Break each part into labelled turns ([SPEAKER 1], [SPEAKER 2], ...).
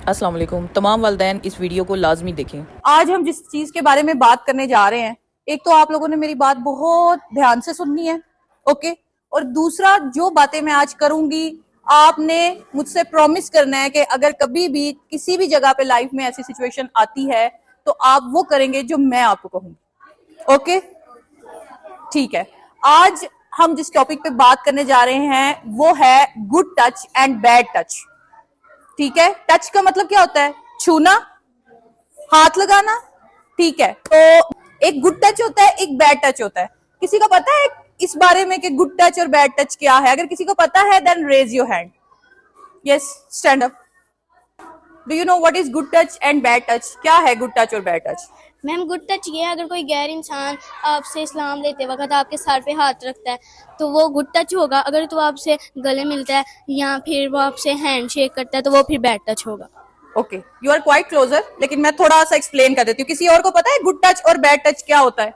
[SPEAKER 1] अस्सलाम वालेकुम। तमाम वालिदैन इस वीडियो को लाजमी देखें।
[SPEAKER 2] आज हम जिस चीज के बारे में बात करने जा रहे हैं, एक तो आप लोगों ने मेरी बात बहुत ध्यान से सुननी है, ओके। और दूसरा, जो बातें मैं आज करूंगी आपने मुझसे प्रॉमिस करना है कि अगर कभी भी किसी भी जगह पे लाइफ में ऐसी सिचुएशन आती है तो आप वो करेंगे जो मैं आपको कहूंगी, ओके। ठीक है, आज हम जिस टॉपिक पे बात करने जा रहे हैं वो है good touch and bad touch. ठीक है, टच का मतलब क्या होता है? छूना, हाथ लगाना। ठीक है, तो एक गुड टच होता है, एक बैड टच होता है। किसी को पता है इस बारे में कि गुड टच और बैड टच क्या है? अगर किसी को पता है then raise your hand. Yes, stand up. Do you know what is good touch and bad touch? क्या है गुड टच और bad touch?
[SPEAKER 3] Ma'am, good touch ये है अगर कोई गैर इंसान आपसे सलाम लेते वक्त आपके सर पे हाथ रखता है तो वो गुड टच होगा। अगर तो आपसे गले मिलता है या फिर वो आपसे हैंड शेक करता है तो वो फिर बैड टच होगा।
[SPEAKER 2] Okay, you are quite closer, लेकिन मैं थोड़ा सा एक्सप्लेन कर देती हूँ। किसी और को पता है गुड टच और बैड टच क्या होता है?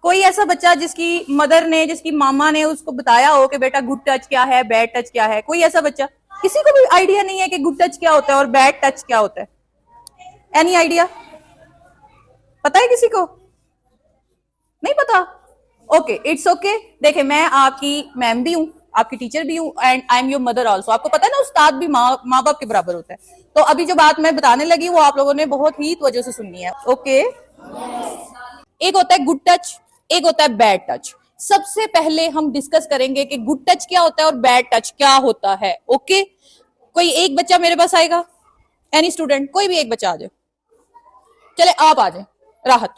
[SPEAKER 2] कोई ऐसा बच्चा जिसकी मदर ने, जिसकी मामा ने उसको बताया हो कि बेटा गुड टच क्या है, बैड टच क्या है? कोई ऐसा बच्चा? किसी को भी आइडिया नहीं है कि गुड टच क्या होता है और बैड टच क्या होता है? Any idea? पता है किसी को? नहीं पता? Okay, it's okay. देखे, मैं आपकी मैम भी हूँ, आपकी टीचर भी हूँ, and I am your mother also. आपको पता है ना, उस्ताद भी माँ बाप के बराबर होता है। तो अभी जो बात मैं बताने लगी वो आप लोगों ने बहुत ही वजह से सुननी है, ओके। एक होता है गुड टच, एक होता है बैड टच। सबसे पहले हम डिस्कस करेंगे कि गुड टच क्या होता है और बैड टच क्या होता है, ओके। कोई एक बच्चा मेरे पास आएगा, एनी स्टूडेंट, कोई भी एक बच्चा आ जाए। चले, आप आ जाए, राहत।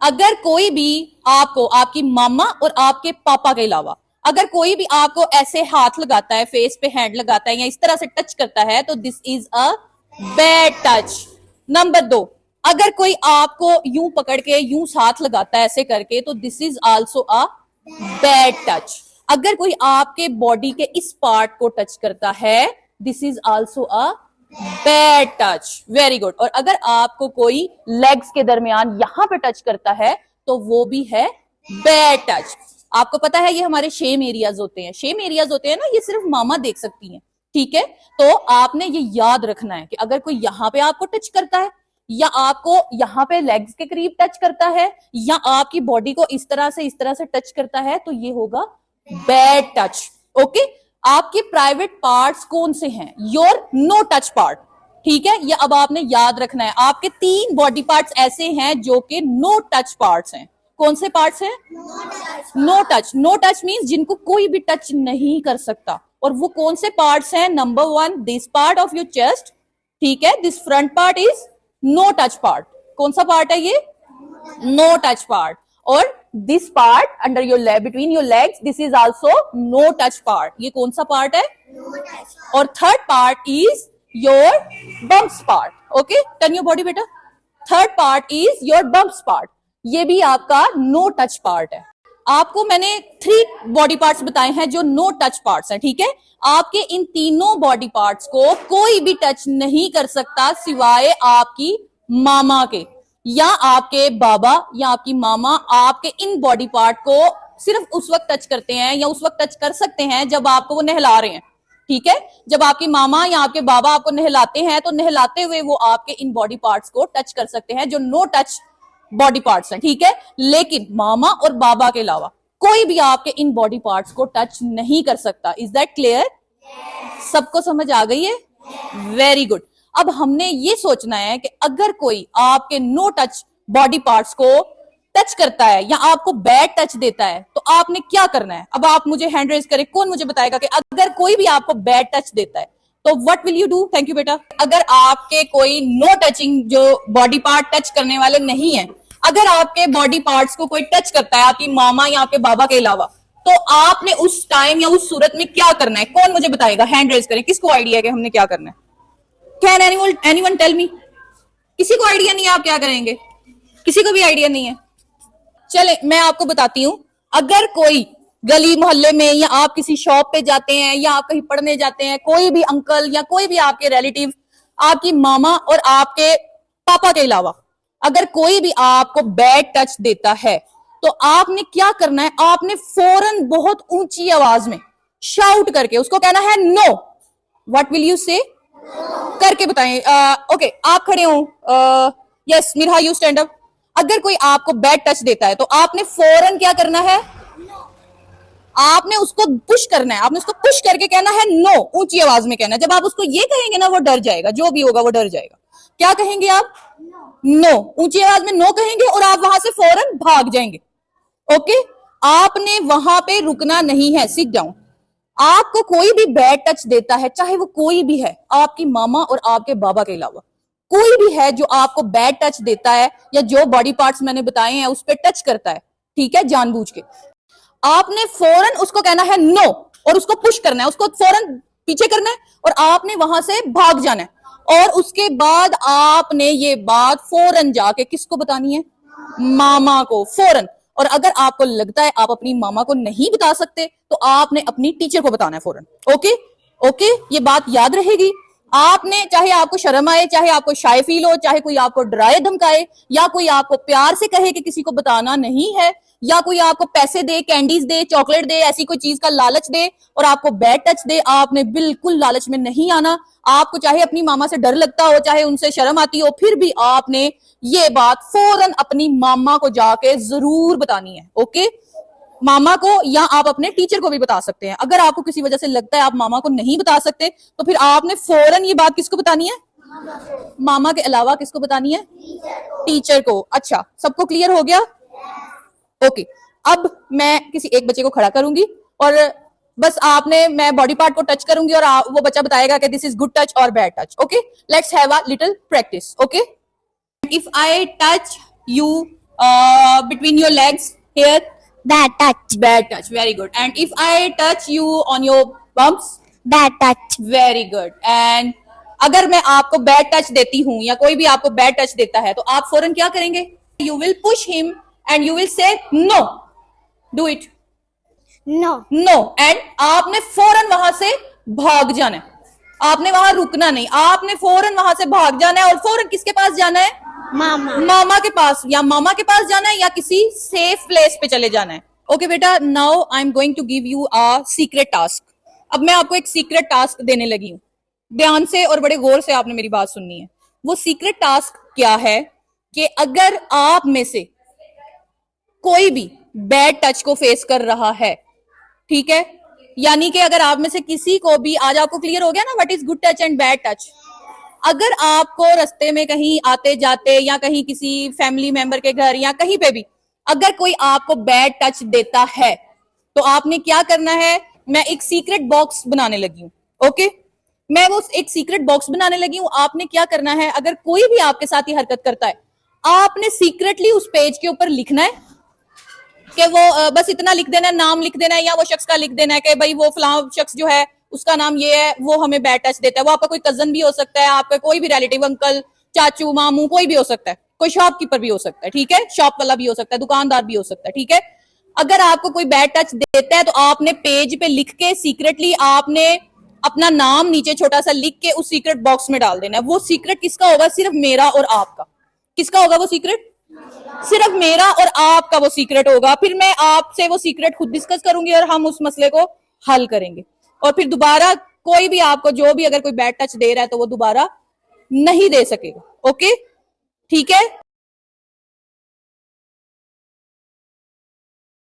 [SPEAKER 2] अगर कोई भी आपको, आपकी मामा और आपके पापा के अलावा अगर कोई भी आपको ऐसे हाथ लगाता है, फेस पे हैंड लगाता है या इस तरह से टच करता है तो this is a bad touch. Number 2, अगर कोई आपको यूं पकड़ के यूं हाथ लगाता है ऐसे करके तो this is also a bad touch. अगर कोई आपके बॉडी के इस पार्ट को टच करता है this is also a bad touch. Very good. और अगर आपको कोई लेग्स के दरमियान यहां पे टच करता है तो वो भी है बैड टच। आपको पता है ये हमारे शेम एरियाज होते हैं, शेम एरियाज होते हैं ना, ये सिर्फ मामा देख सकती हैं, ठीक है। तो आपने ये याद रखना है कि अगर कोई यहाँ पे आपको टच करता है या आपको यहाँ पे लेग्स के करीब टच करता है या आपकी बॉडी को इस तरह से टच करता है तो ये होगा बैड टच, ओके। आपके प्राइवेट पार्ट्स कौन से हैं? योर नो टच पार्ट, ठीक है। ये अब आपने याद रखना है। आपके 3 बॉडी पार्ट्स ऐसे हैं जो कि नो टच पार्ट्स हैं। कौन से पार्ट्स हैं? No touch. No touch means जिनको कोई भी टच नहीं कर सकता। और वो कौन से पार्ट्स हैं? Number 1, this part of your chest, ठीक है। This front part is no touch part. कौन सा पार्ट है ये? No touch part. और this part under your leg, between your legs, this is also no touch part. ये कौन सा पार्ट है? और third part is your bumps part, okay. Turn your body बेटा। Third part is your bumps part, ये भी आपका no touch part है। आपको मैंने 3 बॉडी पार्ट्स बताए हैं जो नो टच पार्ट्स हैं, ठीक है। आपके इन तीनों बॉडी पार्ट्स को कोई भी टच नहीं कर सकता सिवाय आपकी मामा के या आपके बाबा या आपकी मामा। आपके इन बॉडी पार्ट को सिर्फ उस वक्त टच करते हैं या उस वक्त टच कर सकते हैं जब आपको वो नहला रहे हैं, ठीक है। जब आपकी मामा या आपके बाबा आपको नहलाते हैं तो नहलाते हुए वो आपके इन बॉडी पार्ट्स को टच कर सकते हैं जो नो टच बॉडी पार्ट्स हैं, ठीक है। लेकिन मामा और बाबा के अलावा कोई भी आपके इन बॉडी पार्ट्स को टच नहीं कर सकता। Is that clear? सबको समझ आ गई है? Very good. अब हमने ये सोचना है कि अगर कोई आपके नो टच बॉडी पार्ट्स को टच करता है या आपको बैड टच देता है तो आपने क्या करना है। अब आप मुझे हैंड रेज करें, कौन मुझे बताएगा कि अगर कोई भी आपको बैड टच देता है तो what will you do? Thank you बेटा। अगर आपके कोई नो टचिंग जो बॉडी पार्ट टच करने वाले नहीं है, अगर आपके बॉडी पार्ट्स को कोई टच करता है आपकी मामा या आपके बाबा के अलावा, तो आपने उस टाइम या उस सूरत में क्या करना है? कौन मुझे बताएगा? हैंड रेज करें, किसको आइडिया है कि हमने क्या करना है? Can anyone tell me? किसी को आइडिया नहीं है आप क्या करेंगे? किसी को भी आइडिया नहीं है? चले, मैं आपको बताती हूं। अगर कोई गली मोहल्ले में या आप किसी शॉप पे जाते हैं या आप कहीं पढ़ने जाते हैं, कोई भी अंकल या कोई भी आपके रिलेटिव, आपकी मामा और आपके पापा के अलावा अगर कोई भी आपको बैड टच देता है तो आपने क्या करना है? आपने फौरन बहुत ऊंची आवाज में शाउट करके उसको कहना है नो। व्हाट विल यू से? करके बताएं। ओके, आप खड़े हो। Yes Mirha, you stand up. अगर कोई आपको बैड टच देता है तो आपने फौरन क्या करना है? आपने उसको पुश करना है। आपने उसको पुश करके कहना है नो, ऊंची आवाज में कहना है। जब आप उसको ये कहेंगे ना, वो डर जाएगा, जो भी होगा वो डर जाएगा। क्या कहेंगे आप? नो, ऊंची आवाज में नो कहेंगे और आप वहां से फौरन भाग जाएंगे। ओके, आपने वहां पे रुकना नहीं है। Sit down. आपको कोई भी बैड टच देता है, चाहे वो कोई भी है, आपकी मामा और आपके बाबा के अलावा कोई भी है जो आपको बैड टच देता है या जो बॉडी पार्ट्स मैंने बताए हैं उस पर टच करता है, ठीक है, जानबूझ के, आपने फौरन उसको कहना है नो और उसको पुश करना है, उसको फौरन पीछे करना है और आपने वहां से भाग जाना है। और उसके बाद आपने ये बात फौरन जाके किसको बतानी है? मामा को, फौरन। और अगर आपको लगता है आप अपनी मामा को नहीं बता सकते तो आपने अपनी टीचर को बताना है फौरन। ओके ओके, ये बात याद रहेगी। आपने, चाहे आपको शर्म आए, चाहे आपको शाय फील हो, चाहे कोई आपको डराए धमकाए या कोई आपको प्यार से कहे कि किसी को बताना नहीं है, या कोई आपको पैसे दे, कैंडीज दे, चॉकलेट दे, ऐसी कोई चीज का लालच दे और आपको बैड टच दे, आपने बिल्कुल लालच में नहीं आना। आपको चाहे अपनी मामा से डर लगता हो, चाहे उनसे शर्म आती हो, फिर भी आपने ये बात फौरन अपनी मामा को जाके जरूर बतानी है। ओके, मामा को, या आप अपने टीचर को भी बता सकते हैं। अगर आपको किसी वजह से लगता है आप मामा को नहीं बता सकते तो फिर आपने फौरन ये बात किसको बतानी है? मामा के अलावा किसको बतानी है? टीचर को। अच्छा, सबको क्लियर हो गया? ओके, अब मैं किसी एक बच्चे को खड़ा करूंगी और बस आपने, मैं बॉडी पार्ट को टच करूंगी और वो बच्चा बताएगा कि दिस इज गुड टच और bad touch. Okay, let's have a little practice. Okay, if I touch you between your legs here,
[SPEAKER 3] Bad touch.
[SPEAKER 2] bad touch, very good. And if I touch you on your bumps,
[SPEAKER 3] Bad touch.
[SPEAKER 2] very good. And अगर मैं आपको bad touch देती हूं या कोई भी आपको bad touch देता है तो आप फौरन क्या करेंगे? You will push him and you will say no. Do it.
[SPEAKER 3] No.
[SPEAKER 2] No. And आपने फौरन वहां से भाग जाना है। आपने वहां रुकना नहीं, आपने फौरन वहां से भाग जाना है और फौरन किसके पास जाना है?
[SPEAKER 3] Mama.
[SPEAKER 2] मामा के पास, या मामा के पास जाना है या किसी सेफ प्लेस पे चले जाना है। ओके बेटा, now I am going to give you a secret task. अब मैं आपको एक सीक्रेट टास्क देने लगी हूं। ध्यान से और बड़े गौर से आपने मेरी बात सुननी है। वो सीक्रेट टास्क क्या है कि अगर आप में से कोई भी बैड टच को फेस कर रहा है, ठीक है, यानी कि अगर आप में से किसी को भी, आज आपको क्लियर हो गया ना what is good touch and bad touch. अगर आपको रास्ते में कहीं आते जाते या कहीं किसी फैमिली मेंबर के घर या कहीं पे भी अगर कोई आपको बैड टच देता है तो आपने क्या करना है? मैं एक सीक्रेट बॉक्स बनाने लगी हूँ। ओके, मैं वो एक सीक्रेट बॉक्स बनाने लगी हूँ। आपने क्या करना है? अगर कोई भी आपके साथ ही हरकत करता है, आपने सीक्रेटली उस पेज के ऊपर लिखना है कि वो बस इतना लिख देना है, नाम लिख देना है या वो शख्स का लिख देना है कि भाई वो फलां शख्स जो है उसका नाम ये है, वो हमें बैड टच देता है। वो आपका कोई कजन भी हो सकता है, आपका कोई भी रिलेटिव, अंकल, चाचू, मामू, कोई भी हो सकता है, कोई शॉपकीपर भी हो सकता है, ठीक है, शॉप वाला भी हो सकता है, दुकानदार भी हो सकता है, ठीक है। अगर आपको कोई बैड टच देता है तो आपने पेज पे लिख के सीक्रेटली आपने अपना नाम नीचे छोटा सा लिख के उस सीक्रेट बॉक्स में डाल देना है। वो सीक्रेट किसका होगा? सिर्फ मेरा और आपका। किसका होगा वो सीक्रेट? सिर्फ मेरा और आपका वो सीक्रेट होगा। फिर मैं आपसे वो सीक्रेट खुद डिस्कस करूंगी और हम उस मसले को हल करेंगे। और फिर दोबारा कोई भी आपको जो भी अगर कोई बैड टच दे रहा है तो वो दोबारा नहीं दे सकेगा। ओके, ठीक है।